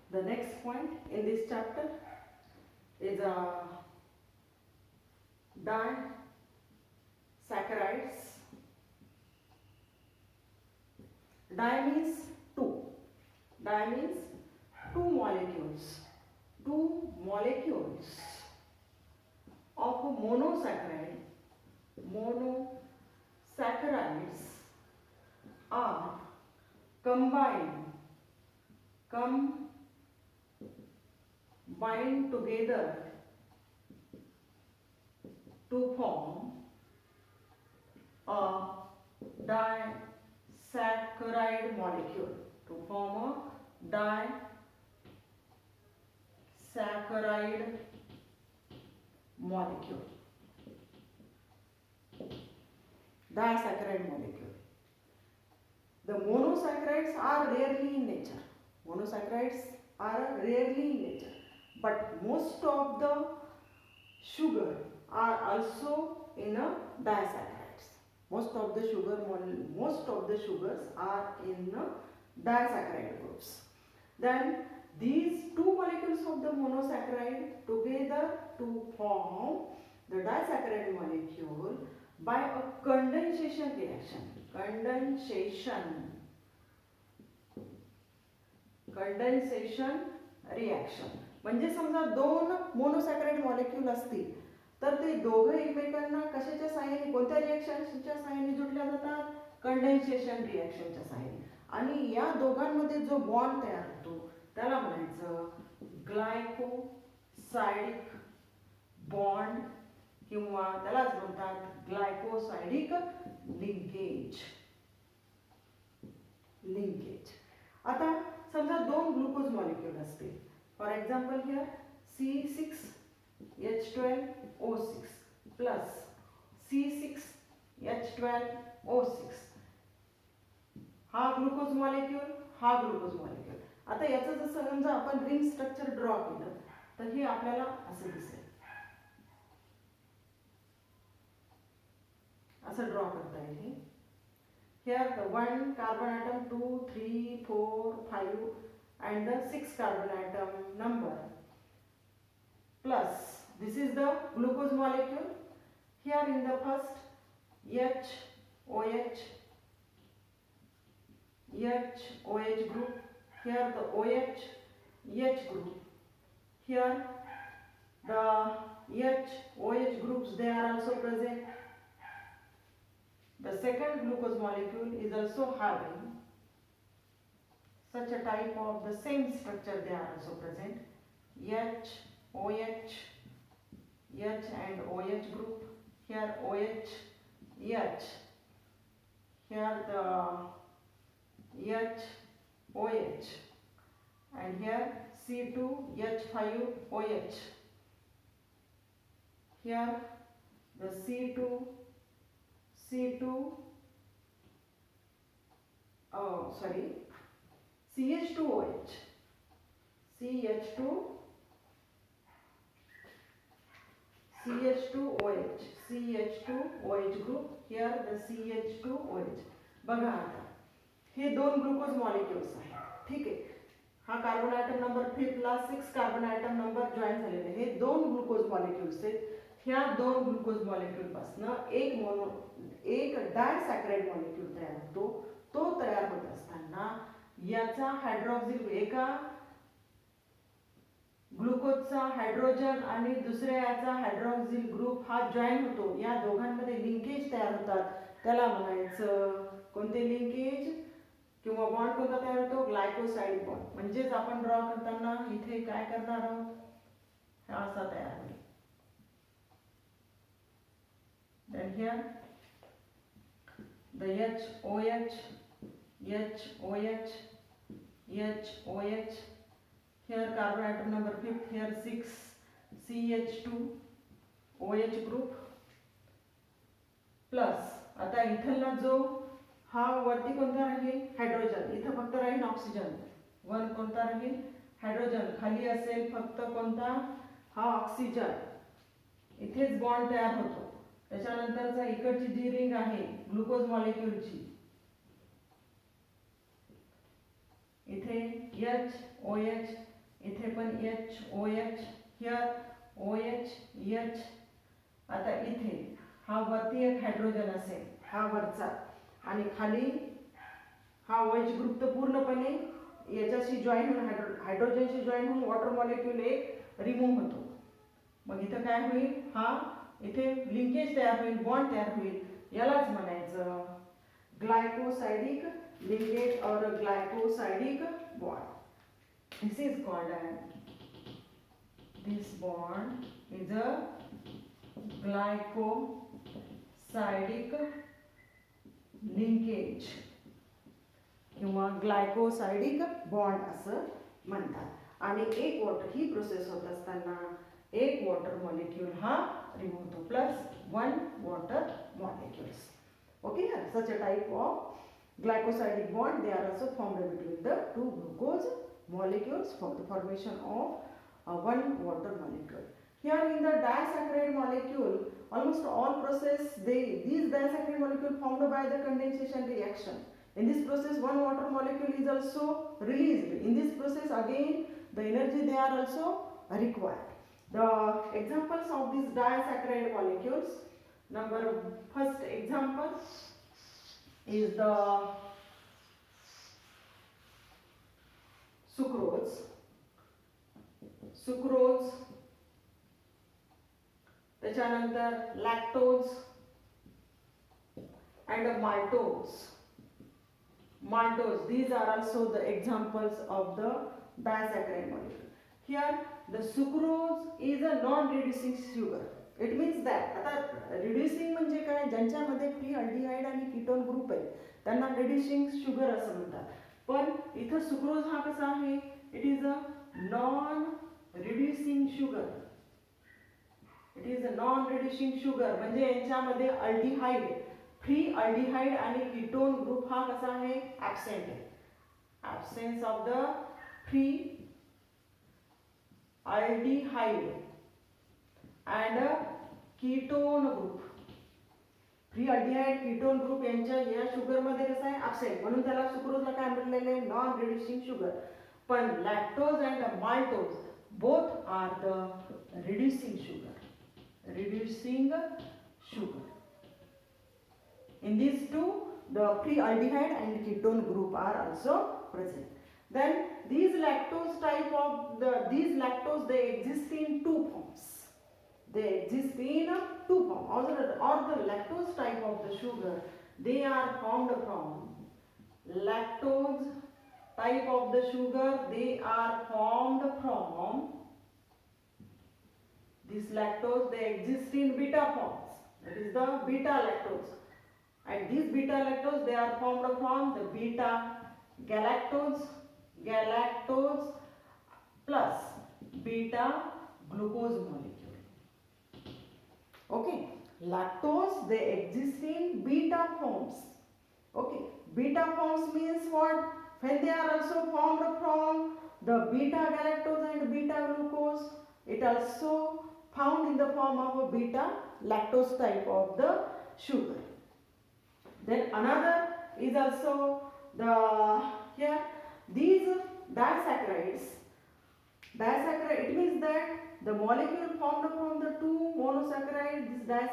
The next point in this chapter is disaccharides. Di means two. Di means two molecules. Two molecules of a monosaccharide. Monosaccharides are combined together to form a disaccharide molecule. To form a disaccharide molecule. Disaccharide molecule. The monosaccharides are rarely in nature. Monosaccharides are rarely in nature, but most of the sugar are also in a disaccharides. Most of the sugars are in disaccharide groups. Then these two molecules of the monosaccharide together to form the disaccharide molecule by a condensation reaction. Condensation reaction म्हणजे समजा दोन मोनोसॅकराइड molecule असतील तर ते दोघे एकमेकांना कशाच्या सहाय्याने कोणत्या रिएक्शनच्या सहाय्याने जोडल्या जातात कंडेन्सेशन रिएक्शनच्या सहाय्याने आणि या दोघांमध्ये जो बॉन्ड तयार होतो त्याला म्हणायचं ग्लायकोसाइडिक बॉन्ड किंवा त्यालाच म्हणतात ग्लायकोसाइडिक लिंकेज. आता समजा दोन ग्लुकोज मॉलिक्यूल असतील. For example here C6H12O6 plus C6H12O6 हा ग्लुकोज मॉलिक्यूल. आता याचं जसं समजा आपण रिंग स्ट्रक्चर ड्रॉ केलं तर हे आपल्याला असं दिसेल. असं ड्रॉ करता येईल. Here the 1 carbon atom, 2, 3, 4, 5 and the 6 carbon atom number plus this is the glucose molecule. Here in the first OH group, here the OH group, here the OH groups they are also present. The second glucose molecule is also having such a type of the same structure, they are also present. H and OH group. Here OH, here the OH and here C2H5OH. Here the CH2OH. CH2OH group. Here the CH2OH. बघा आता हे दोन glucose molecules आहेत. ठीक आहे. हा carbon atom number 5 ला 6 carbon atom number join झालेले. हे दोन glucose molecules आहेत. ह्या दोन ग्लुकोज मॉलिक्यूल पासून एक डायसॅकराइड मॉलिक्यूल तयार होतो. तो तयार होत असताना याचा हायड्रॉक्सिल एका ग्लुकोजचा हायड्रोजन आणि दुसऱ्या याचा हायड्रॉक्सिल ग्रुप हा जॉईन होतो. या दोघांमध्ये लिंकेज तयार होतात. त्याला म्हणायचं कोणते लिंकेज किंवा बॉन्ड कोणता तयार होतो ग्लायकोसाइड बॉन्ड. म्हणजेच आपण ड्रॉ करताना इथे काय करणार आहोत हा असा तयार होईल. Then here the HOH. Here carbon atom number 5. Here 6 CH2OH group plus आता इथला जो हा वरती कोणता राहील हायड्रोजन. इथं फक्त राहील ऑक्सिजन. वर कोणता राहील हायड्रोजन. खाली असेल फक्त कोणता हा ऑक्सिजन. इथेच बॉन्ड तयार होतो. त्याच्यानंतरचा इकडची जी रिंग आहे ग्लुकोज मॉलिक्यूलची इथे HOH इथे पण H OH, here OH H. आता इथे हा वरती एक हायड्रोजन असेल, हा वरचा, आणि खाली हा OH ग्रुप तर पूर्णपणे याच्याशी जॉईन होऊन हायड्रोजनशी जॉईन होऊन वॉटर मॉलिक्यूल एक रिमूव्ह होतो. मग इथं काय होईल, हा इथे लिंकेज तयार होईल, बॉन्ड तयार होईल. यालाच म्हणायचं ग्लायकोसाइडिक लिंकेज और ग्लायकोसाइडिक bond. This is called as, this bond is a glycosidic linkage किंवा ग्लायकोसाइडिक बॉन्ड असं म्हणतात. आणि एक वॉटर ही प्रोसेस होत असताना एक वॉटर मॉलिक्यूल हा रिमूव्ह होतो plus 1 water molecules. Okay, such a type of glycosidic bond, they are also formed between the two glucose molecules for the formation of one water molecule. Here in the disaccharide molecule, almost all process these disaccharide molecule formed by the condensation reaction. In this process, one water molecule is also released. In this process, again the energy they are also required. The examples of these disaccharide molecules. First example is the sucrose, त्याच्यानंतर lactose and maltose. These are also the examples of the disaccharide molecule. Here the sucrose is a non-reducing sugar. It means that आता reducing म्हणजे काय, ज्यांच्यामध्ये free aldehyde आणि ketone group आहे त्यांना reducing sugar असं म्हणतात. पण इथं सुक्रोज हा कसा आहे, it is a non reducing sugar. It is a non reducing sugar म्हणजे यांच्यामध्ये अल्डिहाइड, फ्री अल्डिहाइड आणि कीटोन ग्रुप हा कसा आहे, ॲब्सेंट आहे. Absence of the free aldehyde and ketone group. Free aldehyde ketone group यांच्या या शुगर मध्ये कसं आहे, ॲब्सेंट, म्हणून त्याला सुक्रोजला काय म्हटलेलं आहे, नॉन रिड्युसिंग शुगर. पण lactose and maltose both are the reducing sugar. In these two, the free aldehyde and ketone group are also present. Then these lactose they exist in two forms. They exist in two forms, or the lactose type of the sugar, they are formed from lactose type of the sugar, they are formed from this lactose, they exist in beta forms, that is the beta lactose. And these beta lactose, they are formed from the beta galactose plus beta glucose molecule. Okay, lactose they exist in beta forms. Okay, beta forms means what, when they are also formed from the beta galactose and beta glucose, it also found in the form of a beta lactose type of the sugar. Then another is also the, here these disaccharides, it means that the molecule formed from the two monosaccharide, this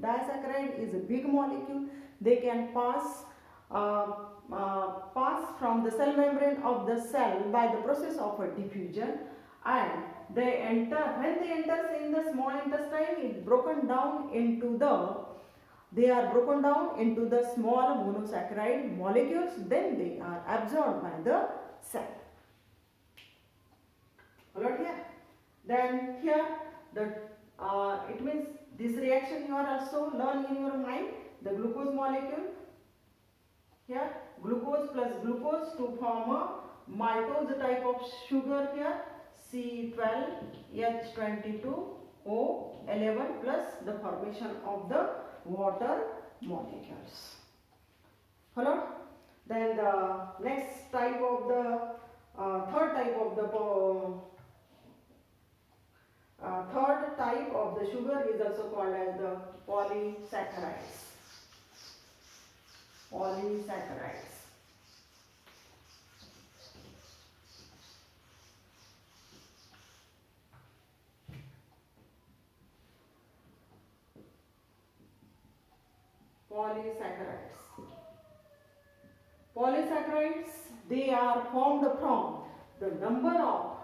disaccharide is a big molecule. They can pass from the cell membrane of the cell by the process of a diffusion, and when they enter in the small intestine, they are broken down into the small monosaccharide molecules, then they are absorbed by the cell. Alright, here. Then here it means this reaction you are also learn in your mind, the glucose molecule. Here glucose plus glucose to form a maltose type of sugar, here C12H22O11 plus the formation of the water molecules. Hello. Then the next type of the third type of the sugar is also called as the polysaccharides. polysaccharides. Polysaccharides, they are formed from the number of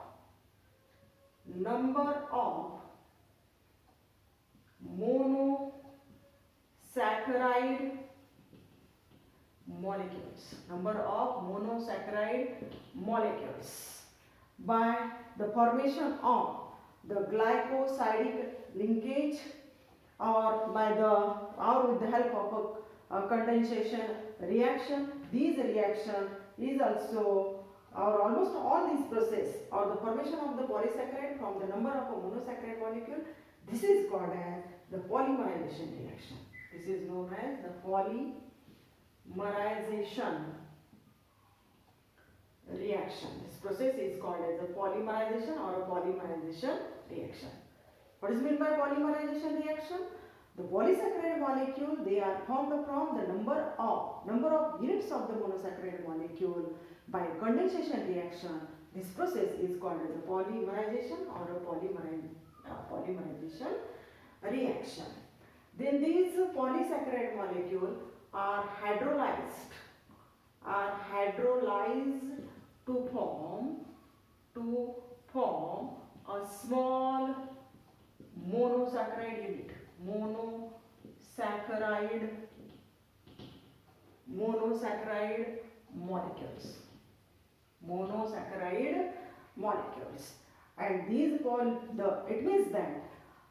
monosaccharide molecules. Number of monosaccharide molecules by the formation of the glycosidic linkage or with the help of a condensation reaction. These reaction is also, or almost all these process or the formation of the polysaccharide from the number of a monosaccharide molecule, this is called as the polymerization reaction. This is known as the polymerization reaction. This process is called as a polymerization or a polymerization reaction. What is meant by polymerization reaction? The polysaccharide molecule, they are formed from the number of units of the monosaccharide molecule by condensation reaction. This process is called as a polymerization or a polymerization reaction. Then these polysaccharide molecules are hydrolyzed to form a small monosaccharide unit. Monosaccharide molecules. And these it means that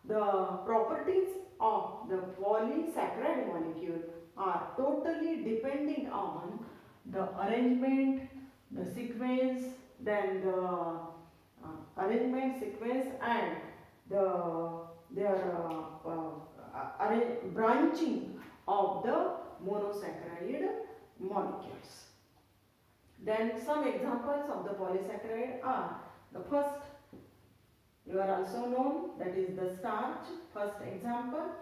the properties of the polysaccharide molecule are totally depending on the arrangement, the sequence, then the arrangement, sequence, and their branching of the monosaccharide molecules. Then some examples of the polysaccharide are, the first you are also known, that is the starch. First example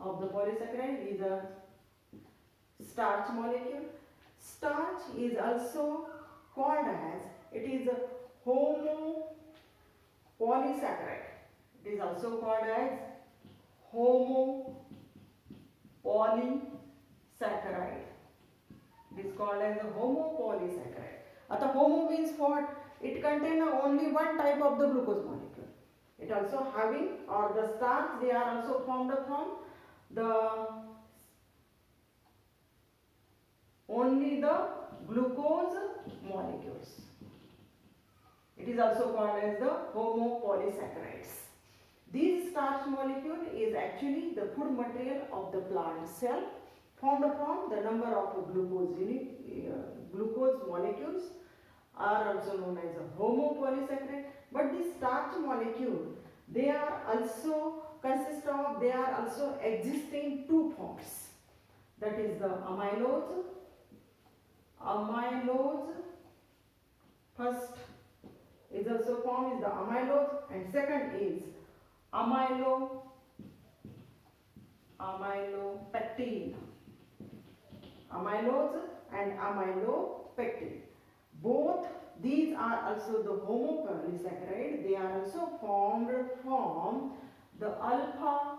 of the polysaccharide is a starch molecule. Starch is also called as, it is a homopolysaccharide. It is also called as homopolysaccharide. It is called as a homopolysaccharide. Ata homo means what? It contains only one type of the glucose molecule. It also having, or the starch, they are also formed from only the glucose molecules. It is also called as the homopolysaccharides. This starch molecule is actually the food material of the plant cell, formed from the number of glucose molecules, are also known as a homopolysaccharide. But this starch molecule, they are also existing two forms. That is the amylose. First is also formed is the amylose, and second is amylopectin. Amylose and amylopectin. Both these are also the homopolysaccharide. They are also formed from the alpha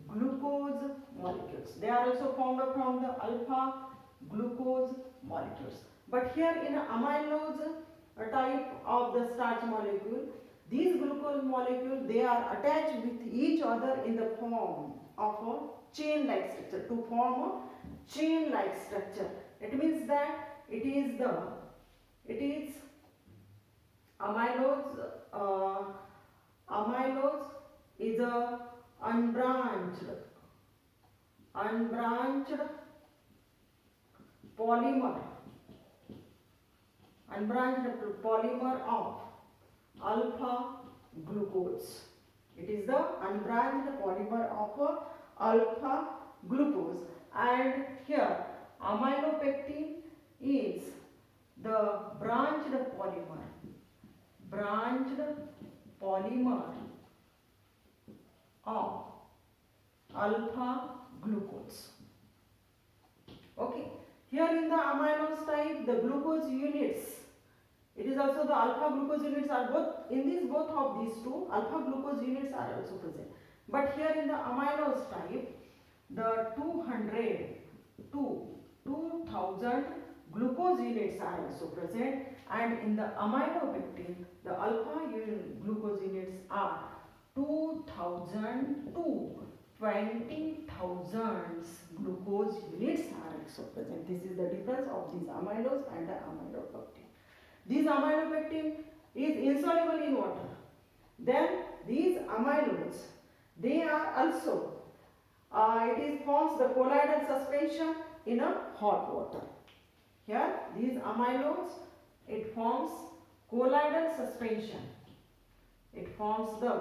glucose molecules. They are also formed from the alpha glucose molecules. But here in amylose type of the starch molecule, these glucose molecules, they are attached with each other in the form of a chain-like structure, to form a chain-like structure. It means that it is amylose. Amylose is a unbranched polymer of alpha glucose. It is the unbranched polymer of alpha glucose, and here amylopectin is the branched polymer of alpha glucose. Okay, here in the amylose type, the glucose units, it is also the alpha glucose units are both, in both of these two, alpha glucose units are also present. But here in the amylose type, the 200 2000 glucose units are also present, and in the amylopectin the alpha glucose units are 2000 to 20,000 glucose units are also present. This is the difference of these amylose and the amylopectin. This amylopectin is insoluble in water. Then these amyloids, they are also, it forms the colloidal suspension in a hot water. Here these amyloids, it forms colloidal suspension. It forms the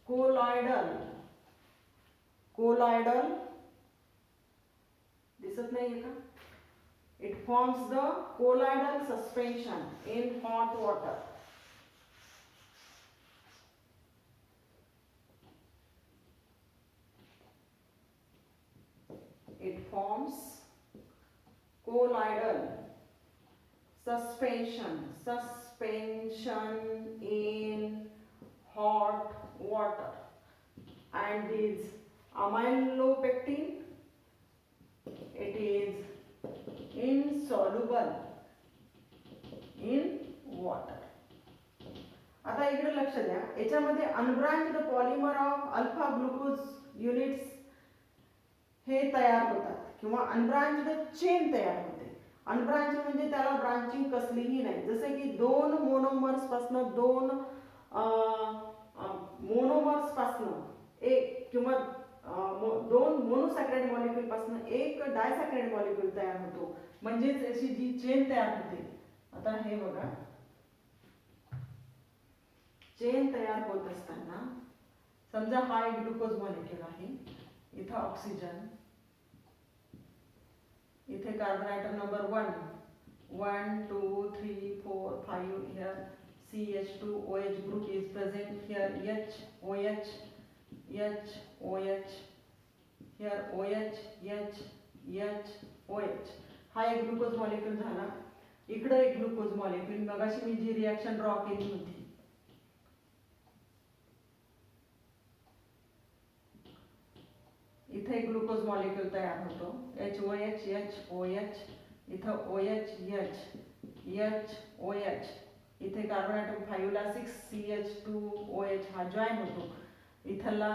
colloidal, दिसत नाहीये का? It forms the colloidal suspension in hot water. It forms colloidal suspension in hot water, and this amylopectin, it is insoluble in water. आता इकडे लक्ष द्या, याच्यामध्ये unbranched polymer of alpha glucose units हे तयार होतात किंवा अनब्रांच्ड चेन तयार होते. अनब्रांच म्हणजे त्याला ब्रांचिंग कसलीही नाही. जसे की दोन मोनोमर्स पासून एक किंवा दोन मोनोसॅकराइड मॉलिक्यूल पासून एक डायसॅकराइड मॉलिक्यूल तयार होतो, म्हणजेच अशी जी चेन तयार होते. आता हे बघा, चेन तयार होत असताना समजा हा एक ग्लुकोज मॉलिक्यूल आहे, इथं ऑक्सिजन, इथे carbon item number 1 2 3 4 5, here CH2OH group is present, here HOH, here OH. हा एक ग्लुकोज मॉलिक्यूल झाला. इकडे एक ग्लुकोज मॉलिक्यूल, मगाशी मी जी रिएक्शन ड्रॉ केली होती, इथे एक ग्लुकोज मॉलिक्यूल तयार होतो, HOH, इथं OH, इथे कार्बन आयटम 5 ला 6 CH2OH हा जॉईन होतो, इथला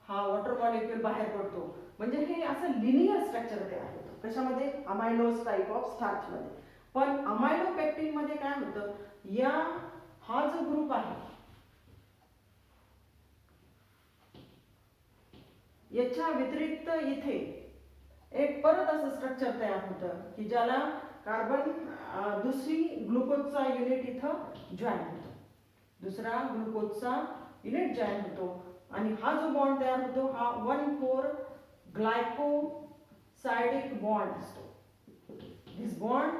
हा वॉटर मॉलिक्यूल बाहेर पडतो. म्हणजे हे असं लिनियर स्ट्रक्चर तयार होतं. कशामध्ये? अमायलोज टाइप ऑफ स्टार्च मध्ये. पण अमायलोपेक्टिन मध्ये काय होतं, हा जो ग्रुप आहे याच्या व्यतिरिक्त इथे एक परत असं स्ट्रक्चर तयार होतं की ज्याला कार्बन दुसरी ग्लुकोजचा युनिट इथं जॉईन होतो, दुसरा ग्लुकोजचा युनिट जॉईन होतो, आणि हा जो बॉन्ड तयार होतो हा 1,4 ग्लायकोसाइडिक बॉन्ड असतो. This bond,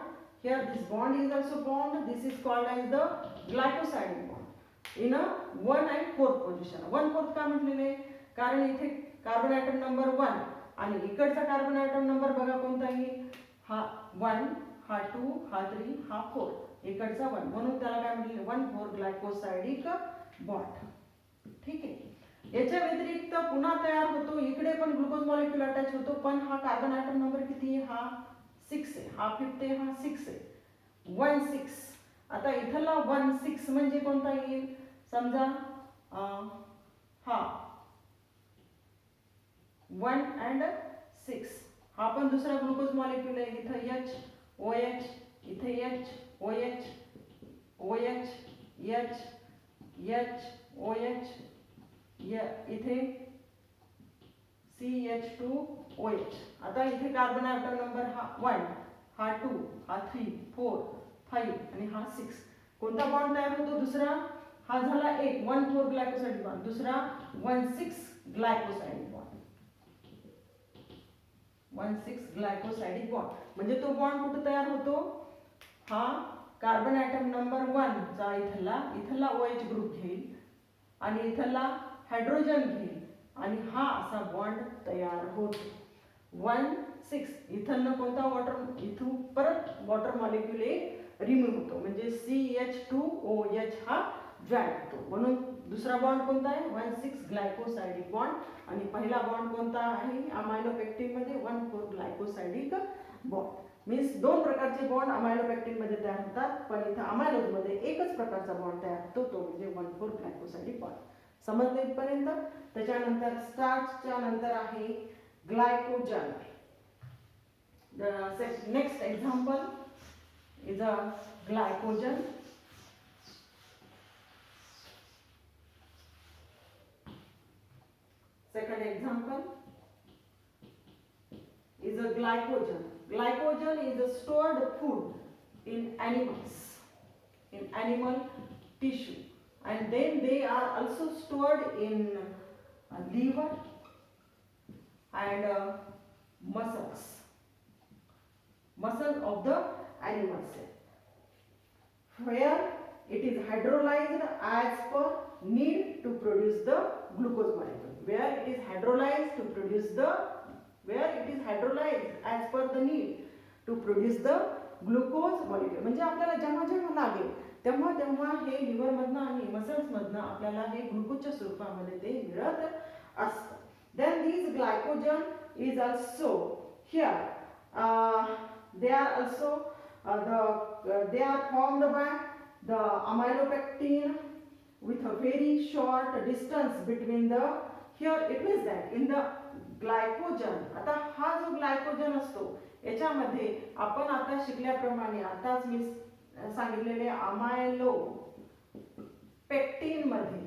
here this bond is also bond, this is called as the glycosidic bond in a 1 and 4 position. 1/4 का म्हटलेले? कारण इथे कार्बन आयटम नंबर 1 आणि इकडचा कार्बन आयटम नंबर बघा कोणता आहे, हा 1, हा 2, हा 3, हा 4, इकडचा 1, म्हणून त्याला काय म्हटले? 1,4 ग्लायकोसाइडिक बॉन्ड. ठीक आहे. याच्या व्यतिरिक्त पुन्हा तयार होतो, इकडे पण ग्लुकोज मॉलिक्यूल अटॅच होतो, पण हा कार्बन आयटम नंबर किती आहे? हा 6 आहे, हा 5 आहे, हा 6 आहे, 1 6. आता इथला 1 6 म्हणजे कोणता येईल? समजा हा 1 and 6, हा पण दुसरा ग्लुकोज मॉलिक्यूल आहे. इथं HOH, इथे HOH, इथे CH2OH. आता इथे कार्बन आयटम नंबर हा 1, हा 2, हा 3, 4, 5 आणि हा 6. कोणता बॉन्ड तयार होतो? दुसरा. हा झाला एक 1,4 ग्लायकोसाइड बॉन्ड, दुसरा 1,6 ग्लायकोसाइड बॉन्ड, 1,6 ग्लायकोसाइडिक बॉन्ड. म्हणजे तो बॉन्ड कुठे तयार होतो? हा कार्बन आयटम नंबर 1 चा इथला OH ग्रुप घेईल आणि इथला हायड्रोजन घेईल आणि हा असा बॉन्ड तयार होतो. 1 6 इथनं कोणता वॉटर, इथून परत वॉटर मॉलिक्यूल एक रिमूव्ह होतो, म्हणजे CH2OH हा जॉईन होतो. म्हणून दुसरा बॉन्ड कोणता आहे 1,6 ग्लायकोसायडिक बॉन्ड आणि पहिला बॉन्ड कोणता आहे अमायलोपेक्टिन मध्ये 1,4 ग्लायकोसायडिक बॉन्ड. मीन्स दोन प्रकारचे बॉन्ड अमायलोपेक्टिन मध्ये तयार होतात, पण इथं अमायलोज मध्ये एकच प्रकारचा बॉन्ड तयार होतो, तो म्हणजे 1,4 ग्लायकोसायडिक बॉन्ड. समजलं इथपर्यंत? त्याच्यानंतर स्टार्चच्या नंतर आहे glycogen. The next example is a glycogen. Second example is a glycogen. Glycogen is a stored food in animals, in animal tissue, and then they are also stored in liver and muscle of the animal cell, where it is hydrolyzed as per need to produce the glucose molecule. Where it is hydrolyzed as per the need to produce the glucose molecule. म्हणजे आपल्याला जेव्हा जेव्हा लागेल तेव्हा तेव्हा हे liver मधनं आणि muscles मधनं आपल्याला हे ग्लुकोजच्या स्वरूपामध्ये ते मिळत असतं. Then these glycogen is also here. They are also they are formed by the amylopectin with a very short distance between the, here it means that in the glycogen. आता हा जो ग्लायकोजन असतो याच्यामध्ये आपण आता शिकल्याप्रमाणे आताच मी सांगितलेले अमायलो पेक्टिन मध्ये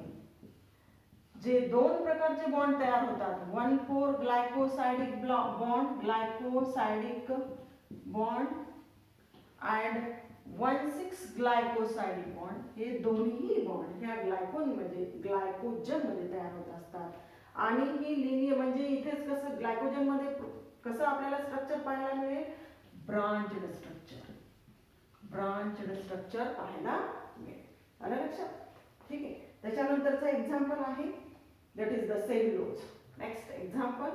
जे दोन प्रकारचे बॉन्ड तयार होतात 1,4 ग्लायकोसायडिक बॉन्ड and 1,6 ग्लायकोसायडिक बॉन्ड, हे दोन्ही बॉन्ड ह्या ग्लायकोजन मध्ये तयार होत असतात. आणि ही लिनियर म्हणजे इथेच कसं ग्लायकोजन मध्ये कसं आपल्याला स्ट्रक्चर पाहायला मिळेल ब्रांचड स्ट्रक्चर पाहायला मिळेल. आलं लक्षात? ठीक आहे. त्याच्यानंतरचा एक्झाम्पल आहे that is the cellulose. Next example,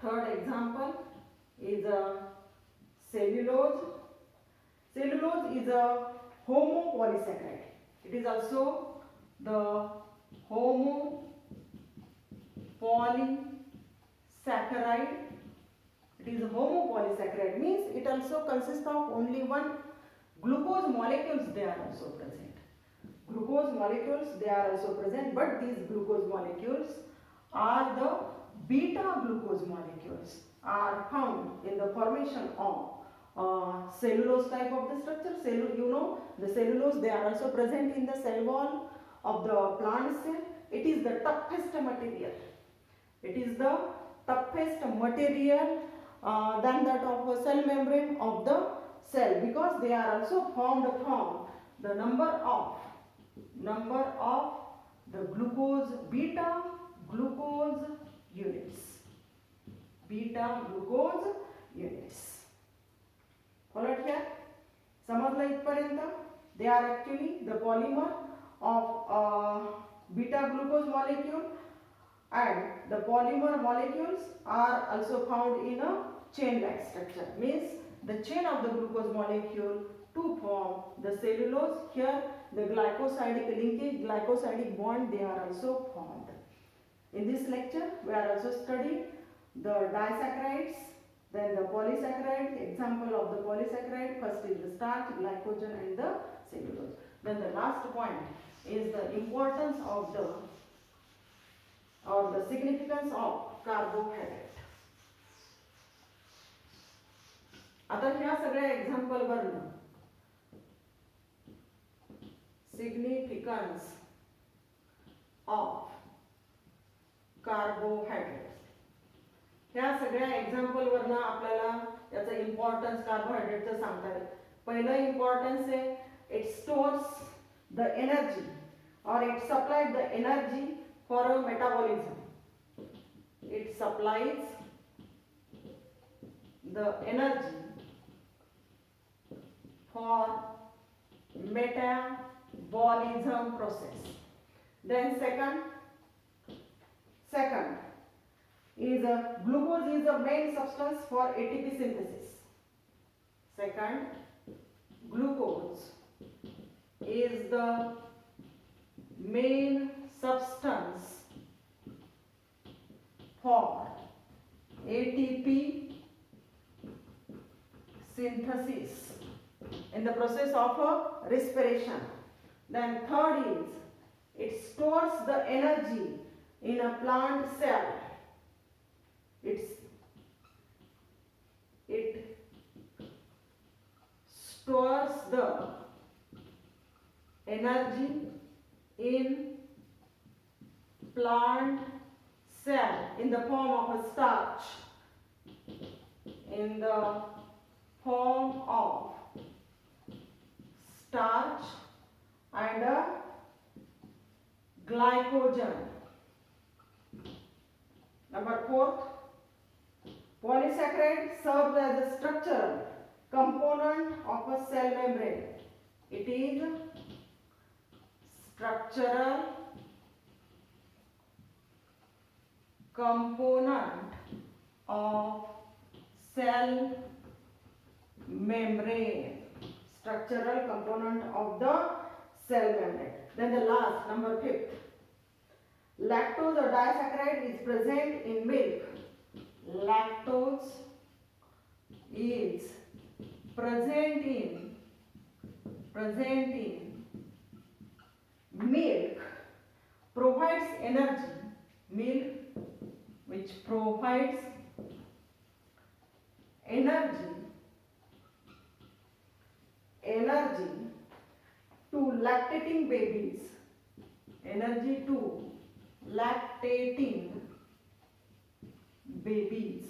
third example is a cellulose. Cellulose is a homopolysaccharide. It is also the homopolysaccharide. It is a homopolysaccharide means it also consists of only one glucose molecules. They are also present. Glucose molecules they are also present, but these glucose molecules are the beta glucose molecules are found in the formation of cellulose type of the structure. You know the cellulose they are also present in the cell wall of the plant cell. It is the toughest material. It is the toughest material than that of a cell membrane of the cell, because they are also formed from the number of the beta glucose units. Followed here? समजलं इथपर्यंत? They are actually the polymer of beta glucose molecule, and the polymer molecules are also found in a chain-like structure. Means the chain of the glucose molecule to form the cellulose. Here the glycosidic linkage, glycosidic bond, they are also formed. In this lecture we are also studying the disaccharides, then the polysaccharides. Example of the polysaccharide, first is the starch, glycogen and the cellulose. Then the last point is the importance of the significance of carbohydrate. आता ह्या सगळ्या example वरनं significance of carbohydrate, ह्या सगळ्या example वरनं आपल्याला याचा importance कार्बोहायड्रेटचं सांगता येईल. पहिलं इम्पॉर्टन्स आहे it stores the energy or it supplies the energy for a metabolism. It supplies the energy for metabolism process. Then second is glucose is the main substance for ATP synthesis. Second, glucose is the main substance for ATP synthesis in the process of respiration. Then third is it stores the energy in a plant cell. It stores the energy in plant cell in the form of a starch. In the form of starch and a glycogen. Number 4, polysaccharide serves as a structural component of a cell membrane. It is structural component of cell membrane. Structural component of the cell membrane. Then the last, number 5. Lactose or disaccharide is present in milk. Lactose is present in milk, provides energy. Milk which provides energy to lactating babies. Energy to lactating babies.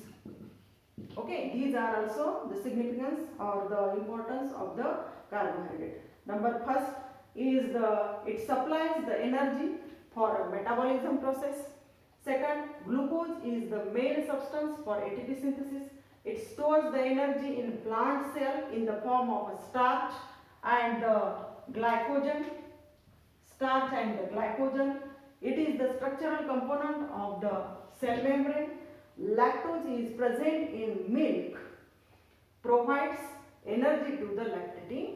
Okay, these are also the significance or the importance of the carbohydrate. Number first is it supplies the energy for a metabolism process. Second, glucose is the main substance for ATP synthesis. It stores the energy in plant cell in the form of a starch and the glycogen. Starch and the glycogen. It is the structural component of the cell membrane. Lactose is present in milk, provides energy to the lactating